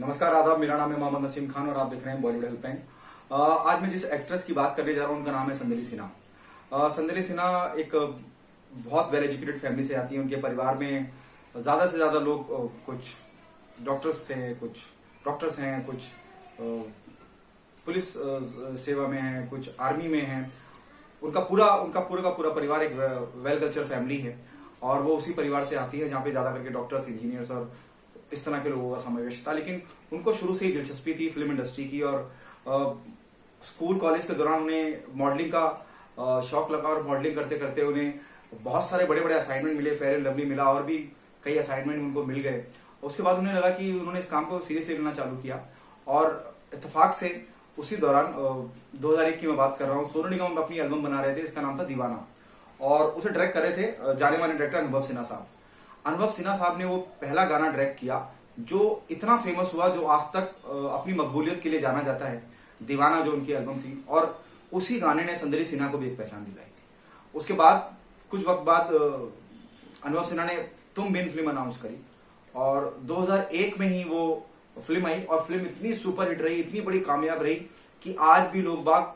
नमस्कार, आदाब। मेरा नाम है मोहम्मद नसीम खान और आप देख रहे हैं बॉलीवुड हेल्पलाइन। आज मैं जिस एक्ट्रेस की बात करने जा रहा हूं उनका नाम है संदली सिन्हा। संदली सिन्हा एक बहुत वेल एजुकेटेड फैमिली से आती है। उनके परिवार में ज्यादा से ज्यादा लोग कुछ डॉक्टर्स थे, कुछ डॉक्टर्स हैं, कुछ पुलिस सेवा में हैं, कुछ आर्मी में हैं। उनका पूरा का पूरा परिवार एक वेल कल्चर फैमिली है और वो उसी परिवार से आती है जहाँ पे ज्यादा करके डॉक्टर्स, इंजीनियर्स और इस तरह के लोगों का समावेश था। लेकिन उनको शुरू से ही दिलचस्पी थी फिल्म इंडस्ट्री की और स्कूल कॉलेज के दौरान उन्हें मॉडलिंग का शौक लगा और मॉडलिंग करते करते उन्हें बहुत सारे बड़े बड़े असाइनमेंट मिले। फेयर एंड लवली मिला और भी कई असाइनमेंट उनको मिल गए। उसके बाद उन्हें लगा कि उन्होंने इस काम को सीरियसली लेना चालू किया और इत्तेफाक से उसी दौरान 2001 की मैं बात कर रहा हूँ, सोनू निगम अपनी एल्बम बना रहे थे, इसका नाम था दीवाना, और उसे डायरेक्ट कर रहे थे जाने माने डायरेक्टर अनुभव सिन्हा साहब। अनुभव सिन्हा साहब ने वो पहला गाना डायरेक्ट किया जो इतना फेमस हुआ, जो आज तक अपनी मकबूलियत के लिए जाना जाता है, दीवाना जो उनकी एल्बम थी। और उसी गाने ने संदली सिन्हा को भी एक पहचान दिलाई थी। उसके बाद कुछ वक्त बाद अनुभव सिन्हा ने तुम बिन फिल्म अनाउंस करी और 2001 में ही वो फिल्म आई और फिल्म इतनी सुपर हिट रही, इतनी बड़ी कामयाब रही कि आज भी लोग बाग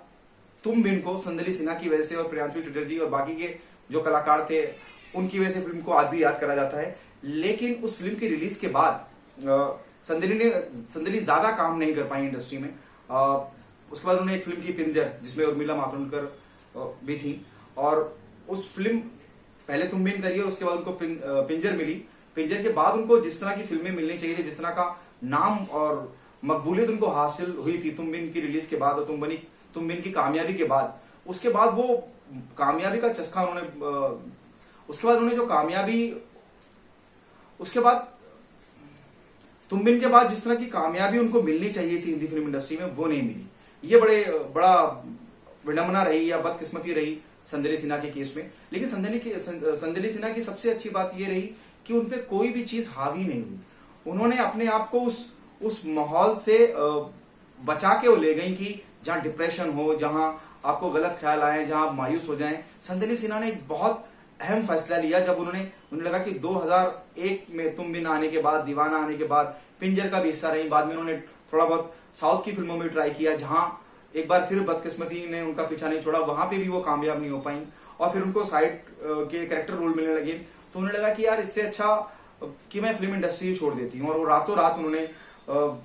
तुम बिन को संदली सिन्हा की वजह से और प्रियांशु चटर्जी और बाकी के जो कलाकार थे उनकी वजह से फिल्म को आज भी याद करा जाता है। लेकिन उस फिल्म की रिलीज के बाद संदली ज्यादा काम नहीं कर पाई इंडस्ट्री में। उसके बाद उन्होंने एक फिल्म की पिंजर, जिसमें उर्मिला मातोंडकर भी थी, और उस फिल्म पहले तुम बिन करिए, उसके बाद उनको पिंजर मिली। पिंजर के बाद उनको जिस तरह की फिल्में मिलनी चाहिए थी, जिस तरह का नाम और मकबूलियत उनको हासिल हुई थी तुम बिन की रिलीज के बाद और तुम बिन की कामयाबी के बाद, उसके बाद वो कामयाबी का चस्का उसके बाद उन्होंने जो कामयाबी, उसके बाद तुम बिन के बाद जिस तरह की कामयाबी उनको मिलनी चाहिए थी हिंदी फिल्म इंडस्ट्री में, वो नहीं मिली। ये बड़ा विडंबना रही या बदकिस्मती रही संदली सिन्हा के केस में। लेकिन संदली सिन्हा की सबसे अच्छी बात ये रही कि उनपे कोई भी चीज हावी नहीं हुई। उन्होंने अपने आप को उस माहौल से बचा के वो ले गई कि जहां डिप्रेशन हो, जहां आपको गलत ख्याल आए, जहां आप मायूस हो जाएं। संदली सिन्हा ने एक बहुत अहम फैसला लिया जब उन्हें लगा कि 2001 में तुम बिन आने के बाद, दीवाना आने के बाद, पिंजर का भी हिस्सा रही। बाद में उन्होंने थोड़ा बहुत साउथ की फिल्मों में ट्राई किया, जहां एक बार फिर बदकिस्मती ने उनका पीछा नहीं छोड़ा, वहां पे भी वो कामयाब नहीं हो पाई और फिर उनको साइड के कैरेक्टर रोल मिलने लगे। तो उन्हें लगा कि यार इससे अच्छा कि मैं फिल्म इंडस्ट्री छोड़ देती हूँ, और वो रातों रात उन्होंने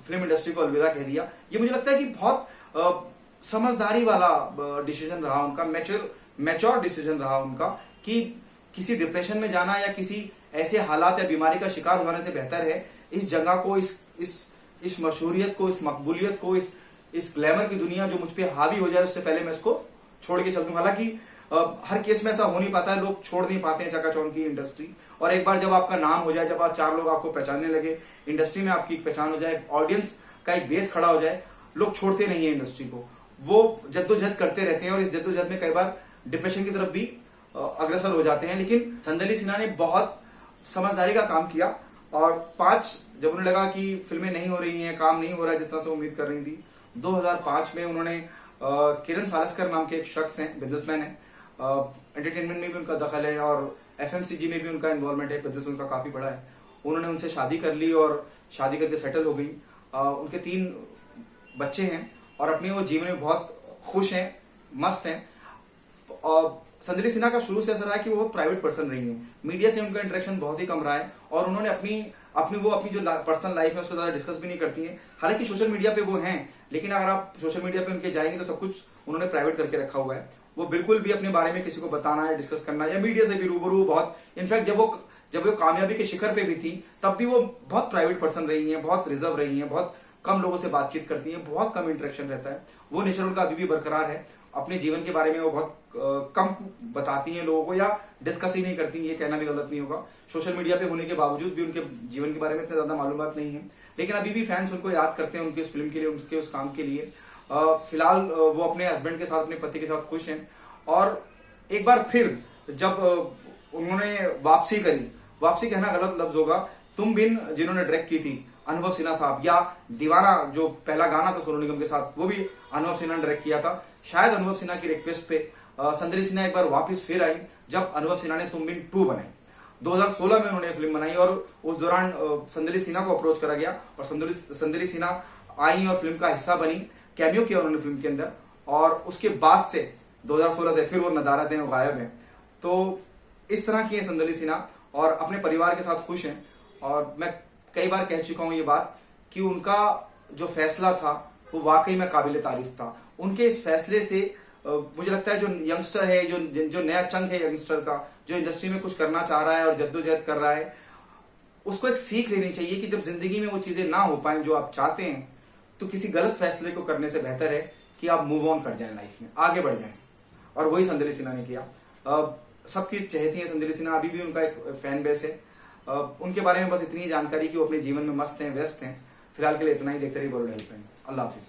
फिल्म इंडस्ट्री को अलविदा कह दिया। ये मुझे लगता है कि बहुत समझदारी वाला डिसीजन रहा उनका, मैच्योर डिसीजन रहा उनका, कि किसी डिप्रेशन में जाना या किसी ऐसे हालात या बीमारी का शिकार होने से बेहतर है इस जगह को, इस मशहूरियत को, इस मकबूलियत को, इस ग्लैमर की दुनिया जो मुझ पे हावी हो जाए, उससे पहले मैं इसको छोड़ के चल दूं। हालांकि हर केस में ऐसा हो नहीं पाता है, लोग छोड़ नहीं पाते हैं चकाचौंध की इंडस्ट्री। और एक बार जब आपका नाम हो जाए, जब आप 4 लोग आपको पहचानने लगे, इंडस्ट्री में आपकी एक पहचान हो जाए, ऑडियंस का एक बेस खड़ा हो जाए, लोग छोड़ते नहीं है इंडस्ट्री को, वो जद्दोजहद करते रहते हैं और इस जद्दोजहद में कई बार डिप्रेशन की तरफ भी अग्रसर हो जाते हैं। लेकिन संदली सिन्हा ने बहुत समझदारी का काम किया और जब उन्हें लगा कि फिल्में नहीं हो रही हैं, काम नहीं हो रहा है जिस तरह से उम्मीद कर रही थी, 2005 में उन्होंने किरण सालस्कर नाम के एक शख्स हैं, बिजनेसमैन है, एंटरटेनमेंट में भी उनका दखल है और एफएमसीजी में भी उनका इन्वॉल्वमेंट है, बिजनेस उनका काफी बड़ा है। उन्होंने उनसे शादी कर ली और शादी करके सेटल हो गई। उनके 3 बच्चे हैं और अपने वो जीवन में बहुत खुश हैं, मस्त हैं। और संदली सिन्हा का शुरू से ऐसा रहा कि वो बहुत प्राइवेट पर्सन रही है, मीडिया से उनका इंटरेक्शन बहुत ही कम रहा है और उन्होंने अपनी जो पर्सनल लाइफ है उसको ज्यादा डिस्कस भी नहीं करती हैं। हालांकि सोशल मीडिया पे वो हैं, लेकिन अगर आप सोशल मीडिया पे उनके जाएंगे तो सब कुछ उन्होंने प्राइवेट करके रखा हुआ है। वो बिल्कुल भी अपने बारे में किसी को बताना या डिस्कस करना या मीडिया से भी रूबरू बहुत, इनफैक्ट जब वो कामयाबी के शिखर पे भी थी तब भी वो बहुत प्राइवेट पर्सन रही है, बहुत रिजर्व रही है, बहुत कम लोगों से बातचीत करती है, बहुत कम इंटरेक्शन रहता है। वो नेचर उनका अभी भी बरकरार है। अपने जीवन के बारे में वो बहुत कम बताती हैं लोगों को या डिस्कस ही नहीं करती, ये कहना भी गलत नहीं होगा। सोशल मीडिया पे होने के बावजूद भी उनके जीवन के बारे में इतना ज्यादा मालूमात नहीं है, लेकिन अभी भी फैंस उनको याद करते हैं उनकी इस फिल्म के लिए, उनके उस काम के लिए। फिलहाल वो अपने हस्बैंड के साथ, अपने पति के साथ खुश हैं। और एक बार फिर जब उन्होंने वापसी कहना गलत लफ्ज होगा, तुम बिन जिन्होंने डायरेक्ट की थी अनुभव सिन्हा साहब, या दीवाना जो पहला गाना था सोनू निगम के साथ, वो भी अनुभव सिन्हा ने डायरेक्ट किया था। शायद अनुभव सिन्हा की रिक्वेस्ट पे संदली सिन्हा एक बार वापस फिर आई जब अनुभव सिन्हा ने तुम बिन 2 बनाई। 2016 में उन्होंने फिल्म बनाई और उस दौरान संदली सिन्हा को अप्रोच करा गया और संदली सिन्हा आई और फिल्म का हिस्सा बनी, कैमियो किया उन्होंने फिल्म के अंदर। और उसके बाद से 2016 से फिर वो नदारत हैं, वो गायब हैं। तो इस तरह की है संदली सिन्हा और अपने परिवार के साथ खुश हैं। और मैं कई बार कह चुका हूं ये बात कि उनका जो फैसला था वो वाकई में काबिल तारीफ था। उनके इस फैसले से मुझे लगता है जो यंगस्टर है, जो नया चंक है यंगस्टर का, जो इंडस्ट्री में कुछ करना चाह रहा है और जद्दोजहद कर रहा है, उसको एक सीख लेनी चाहिए कि जब जिंदगी में वो चीजें ना हो पाए जो आप चाहते हैं, तो किसी गलत फैसले को करने से बेहतर है कि आप मूव ऑन कर जाएं, लाइफ में आगे बढ़ जाएं। और वही संदली सिन्हा ने किया। सबकी चहेती है संदली सिन्हा, अभी भी उनका एक फैन बेस है। उनके बारे में बस इतनी जानकारी कि वो अपने जीवन में मस्त हैं, व्यस्त हैं। फिलहाल के लिए इतना ही। देखते रहिए बॉलीवुड हेल्पलाइन। अल्लाह हाफिज।